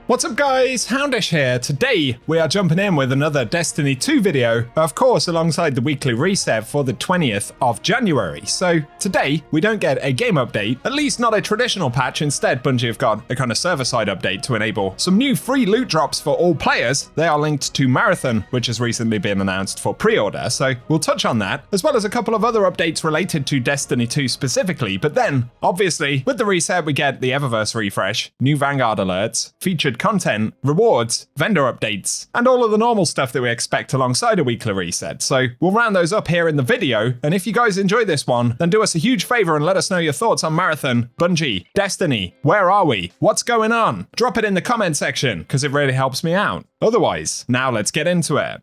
What's up guys, Houndish here. Today we are jumping in with another Destiny 2 video, of course alongside the weekly reset for the 20th of January. So today we don't get a game update, at least not a traditional patch. Instead, Bungie have got a kind of server-side update to enable some new free loot drops for all players. They are linked to Marathon, which has recently been announced for pre-order, so we'll touch on that, as well as a couple of other updates related to Destiny 2 specifically. But then, obviously, with the reset we get the Eververse refresh, new Vanguard alerts, featured content, rewards, vendor updates, and all of the normal stuff that we expect alongside a weekly reset. So we'll round those up here in the video, and if you guys enjoy this one, then do us a huge favor and let us know your thoughts on Marathon, Bungie, Destiny. Where are we? What's going on? Drop it in the comment section, because it really helps me out. Otherwise, now let's get into it.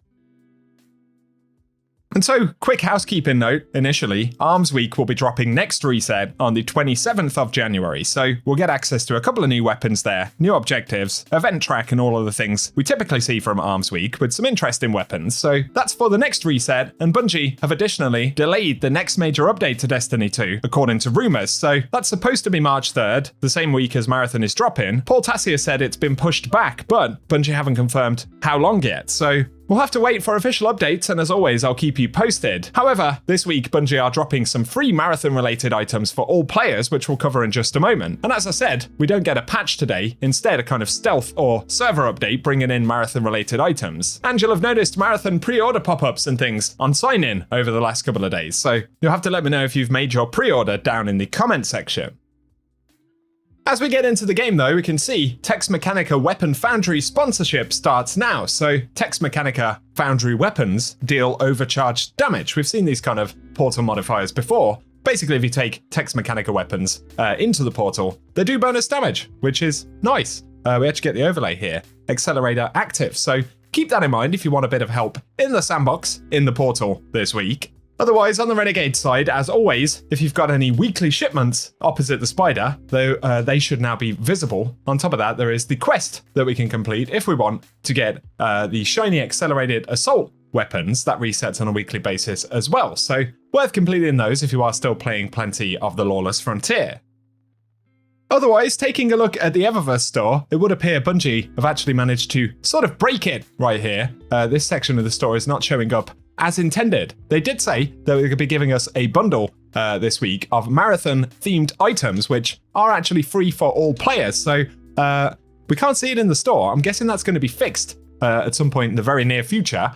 And so, quick housekeeping note, initially, Arms Week will be dropping next reset on the 27th of January, so we'll get access to a couple of new weapons there, new objectives, event track and all of the things we typically see from Arms Week, with some interesting weapons. So that's for the next reset, and Bungie have additionally delayed the next major update to Destiny 2, according to rumours, so that's supposed to be March 3rd, the same week as Marathon is dropping. Paul Tassier said it's been pushed back, but Bungie haven't confirmed how long yet, so we'll have to wait for official updates, and as always, I'll keep you posted. However, this week, Bungie are dropping some free Marathon-related items for all players, which we'll cover in just a moment. And as I said, we don't get a patch today, instead a kind of stealth or server update bringing in Marathon-related items. And you'll have noticed Marathon pre-order pop-ups and things on sign-in over the last couple of days, so you'll have to let me know if you've made your pre-order down in the comment section. As we get into the game though, we can see Tex Mechanica Weapon Foundry sponsorship starts now. So Tex Mechanica Foundry weapons deal overcharged damage. We've seen these kind of portal modifiers before. Basically, if you take Tex Mechanica weapons into the portal, they do bonus damage, which is nice. We actually get the overlay here, Accelerator active. So keep that in mind if you want a bit of help in the sandbox, in the portal this week. Otherwise, on the Renegade side, as always, if you've got any weekly shipments opposite the spider, though they should now be visible. On top of that, there is the quest that we can complete if we want to get the shiny accelerated assault weapons that resets on a weekly basis as well. So worth completing those if you are still playing plenty of the Lawless Frontier. Otherwise, taking a look at the Eververse store, it would appear Bungie have actually managed to sort of break it right here. This section of the store is not showing up as intended. They did say that they could be giving us a bundle this week of Marathon-themed items, which are actually free for all players. So we can't see it in the store. I'm guessing that's going to be fixed at some point in the very near future.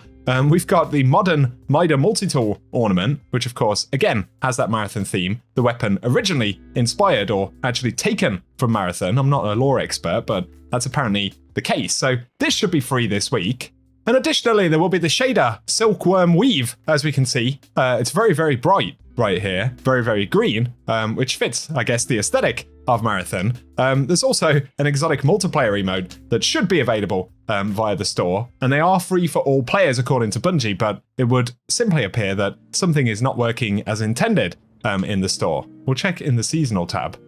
We've got the modern Mida multi-tool ornament, which of course, again, has that Marathon theme. The weapon originally inspired or actually taken from Marathon. I'm not a lore expert, but that's apparently the case. So this should be free this week. And additionally, there will be the shader Silkworm Weave, as we can see. It's very, very bright right here. Very, very green, which fits, I guess, the aesthetic of Marathon. There's also an exotic multiplayer emote that should be available via the store. And they are free for all players, according to Bungie, but it would simply appear that something is not working as intended in the store. We'll check in the seasonal tab.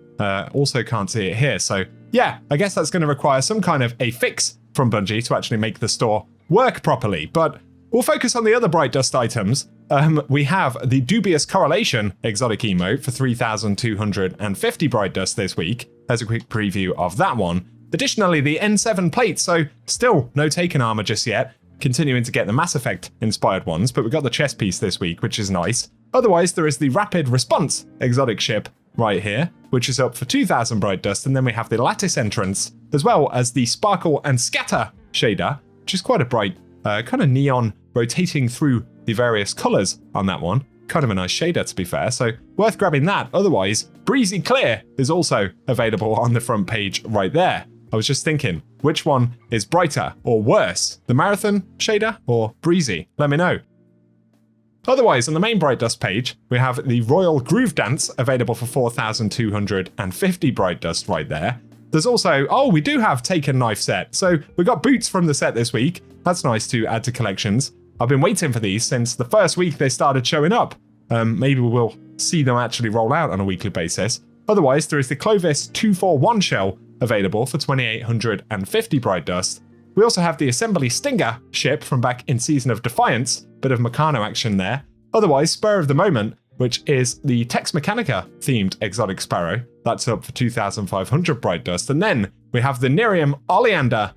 Also can't see it here. So yeah, I guess that's going to require some kind of a fix from Bungie to actually make the store work properly, but we'll focus on the other Bright Dust items. We have the Dubious Correlation exotic emote for 3,250 Bright Dust this week. There's a quick preview of that one. Additionally, the N7 plate, so still no Taken armor just yet, continuing to get the Mass Effect inspired ones, but we got the chest piece this week, which is nice. Otherwise, there is the Rapid Response exotic ship right here, which is up for 2,000 Bright Dust, and then we have the Lattice entrance, as well as the Sparkle and Scatter shader, which is quite a bright, kind of neon, rotating through the various colours on that one. Kind of a nice shader, to be fair, so worth grabbing that. Otherwise, Breezy Clear is also available on the front page right there. I was just thinking, which one is brighter or worse? The Marathon shader or Breezy? Let me know. Otherwise, on the main Bright Dust page, we have the Royal Groove Dance available for 4,250 Bright Dust right there. There's also, we do have Taken knife set. So we got boots from the set this week. That's nice to add to collections. I've been waiting for these since the first week they started showing up. Maybe we'll see them actually roll out on a weekly basis. Otherwise, there is the Clovis 241 shell available for 2,850 Bright Dust. We also have the Assembly Stinger ship from back in Season of Defiance. Bit of Meccano action there. Otherwise, Spur of the Moment, which is the Tex Mechanica themed exotic sparrow. That's up for 2,500 Bright Dust. And then we have the Nerium Oleander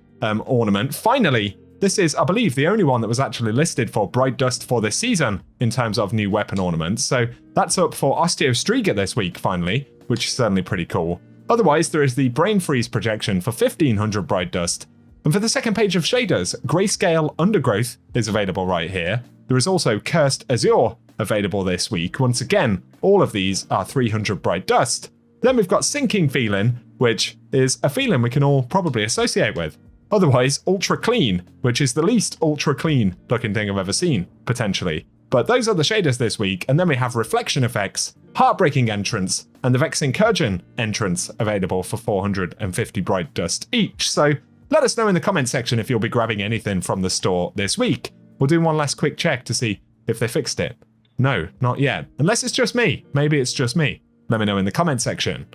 ornament. Finally, this is, I believe, the only one that was actually listed for Bright Dust for this season in terms of new weapon ornaments. So that's up for Osteostriga this week, finally, which is certainly pretty cool. Otherwise, there is the Brain Freeze projection for 1500 Bright Dust. And for the second page of shaders, Grayscale Undergrowth is available right here. There is also Cursed Azure available this week. Once again, all of these are 300 Bright Dust. Then we've got Sinking Feeling, which is a feeling we can all probably associate with. Otherwise, Ultra Clean, which is the least ultra clean looking thing I've ever seen, potentially. But those are the shaders this week, and then we have Reflection Effects, Heartbreaking Entrance, and the Vex Incursion entrance available for 450 Bright Dust each. So let us know in the comment section if you'll be grabbing anything from the store this week. We'll do one last quick check to see if they fixed it. No, not yet. Unless it's just me. Maybe it's just me. Let me know in the comment section.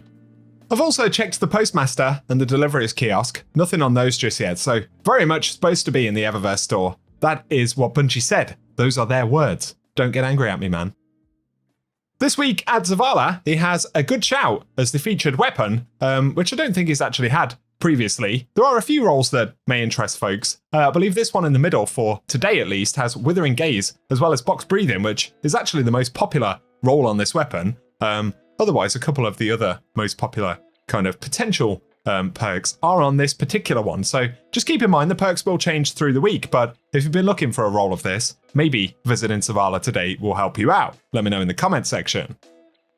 I've also checked the Postmaster and the Deliveries kiosk. Nothing on those just yet, so very much supposed to be in the Eververse store. That is what Bungie said. Those are their words. Don't get angry at me, man. This week at Zavala, he has a good shout as the featured weapon, which I don't think he's actually had previously. There are a few roles that may interest folks. I believe this one in the middle, for today at least, has Withering Gaze, as well as Box Breathing, which is actually the most popular role on this weapon. Otherwise, a couple of the other most popular kind of potential perks are on this particular one. So just keep in mind the perks will change through the week, but if you've been looking for a role of this, maybe visiting Zavala today will help you out. Let me know in the comment section.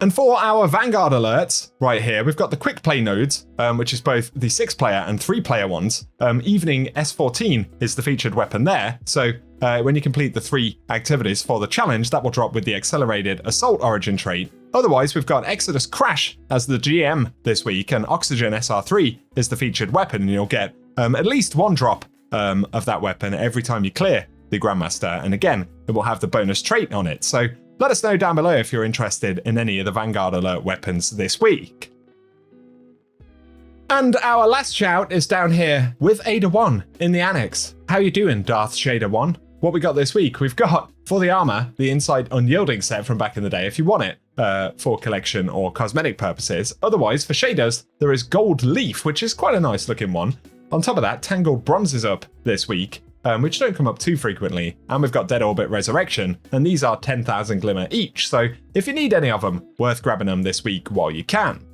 And for our Vanguard alerts, right here, we've got the quick play nodes, which is both the 6-player and 3-player ones. Evening S14 is the featured weapon there. So when you complete the 3 activities for the challenge, that will drop with the accelerated assault origin trait. Otherwise, we've got Exodus Crash as the GM this week, and Oxygen SR3 is the featured weapon, and you'll get at least 1 drop of that weapon every time you clear the Grandmaster. And again, it will have the bonus trait on it. So let us know down below if you're interested in any of the Vanguard alert weapons this week. And our last shout is down here with Ada 1 in the annex. How you doing, Darth Shader 1? What we got this week? We've got, for the armor, the Insight Unyielding set from back in the day, if you want it for collection or cosmetic purposes. Otherwise, for shaders, there is Gold Leaf, which is quite a nice looking one. On top of that, Tangled Bronze is up this week, which don't come up too frequently. And we've got Dead Orbit Resurrection, and these are 10,000 Glimmer each. So if you need any of them, worth grabbing them this week while you can.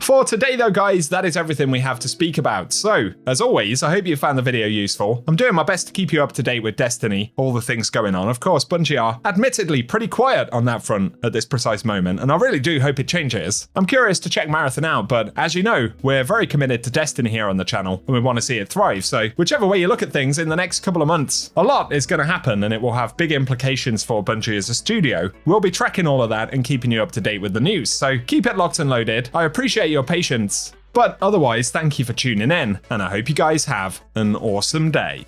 For today though, guys, that is everything we have to speak about. So, as always, I hope you found the video useful. I'm doing my best to keep you up to date with Destiny, all the things going on. Of course, Bungie are admittedly pretty quiet on that front at this precise moment, and I really do hope it changes. I'm curious to check Marathon out, but as you know, we're very committed to Destiny here on the channel, and we want to see it thrive. So, whichever way you look at things in the next couple of months, a lot is going to happen, and it will have big implications for Bungie as a studio. We'll be tracking all of that and keeping you up to date with the news, so keep it locked and loaded. I appreciate your patience, but otherwise, thank you for tuning in, and I hope you guys have an awesome day.